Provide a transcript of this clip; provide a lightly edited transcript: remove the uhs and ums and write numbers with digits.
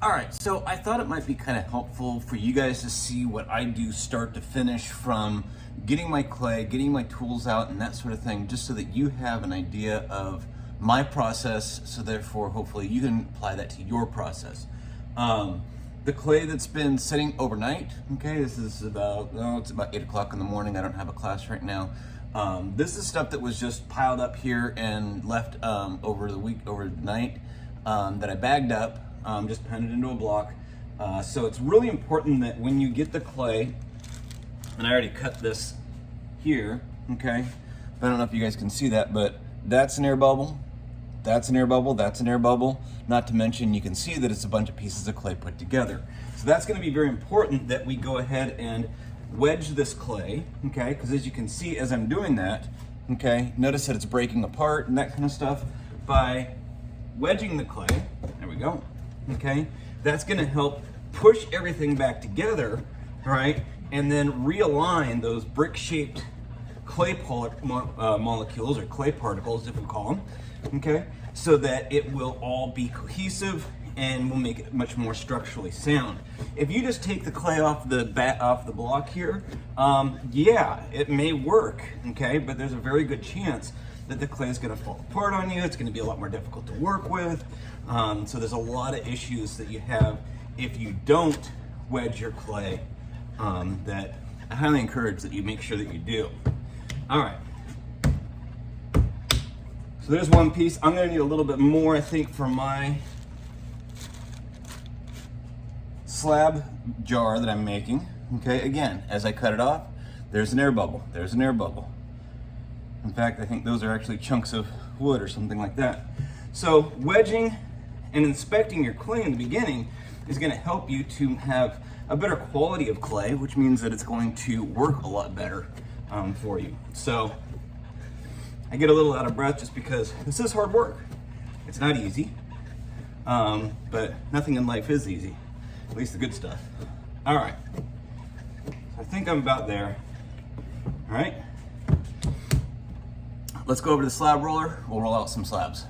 All right, so I thought it might be kind of helpful for you guys to see what I do start to finish, from getting my clay, getting my tools out and that sort of thing, just so that you have an idea of my process, so therefore hopefully you can apply that to your process. The clay that's been sitting overnight, okay, this is about, it's about 8 o'clock in the morning. I don't have a class right now. This is stuff that was just piled up here and left overnight that I bagged up, just pounded into a block. So it's really important that when you get the clay, and I already cut this here, okay, but I don't know if you guys can see that, but that's an air bubble, that's an air bubble, that's an air bubble. Not to mention, you can see that it's a bunch of pieces of clay put together. So that's going to be very important that we go ahead and wedge this clay, okay, because as you can see as I'm doing that, okay, notice that it's breaking apart and that kind of stuff. By wedging the clay, there we go, okay, that's going to help push everything back together, right, and then realign those brick-shaped clay molecules, or clay particles, if we call them, okay, so that it will all be cohesive and will make it much more structurally sound. If you just take the clay off the block here, yeah, it may work, okay, but there's a very good chance that the clay is going to fall apart on you. It's going to be a lot more difficult to work with. So there's a lot of issues that you have if you don't wedge your clay, that I highly encourage that you make sure that you do. All right. So there's one piece. I'm going to need a little bit more, I think, for my slab jar that I'm making. Okay, again, as I cut it off, there's an air bubble. There's an air bubble. In fact, I think those are actually chunks of wood or something like that. So wedging and inspecting your clay in the beginning is going to help you to have a better quality of clay, which means that it's going to work a lot better for you. So I get a little out of breath just because this is hard work. It's not easy, but nothing in life is easy, at least the good stuff. All right, I think I'm about there. All right, let's go over to the slab roller. We'll roll out some slabs.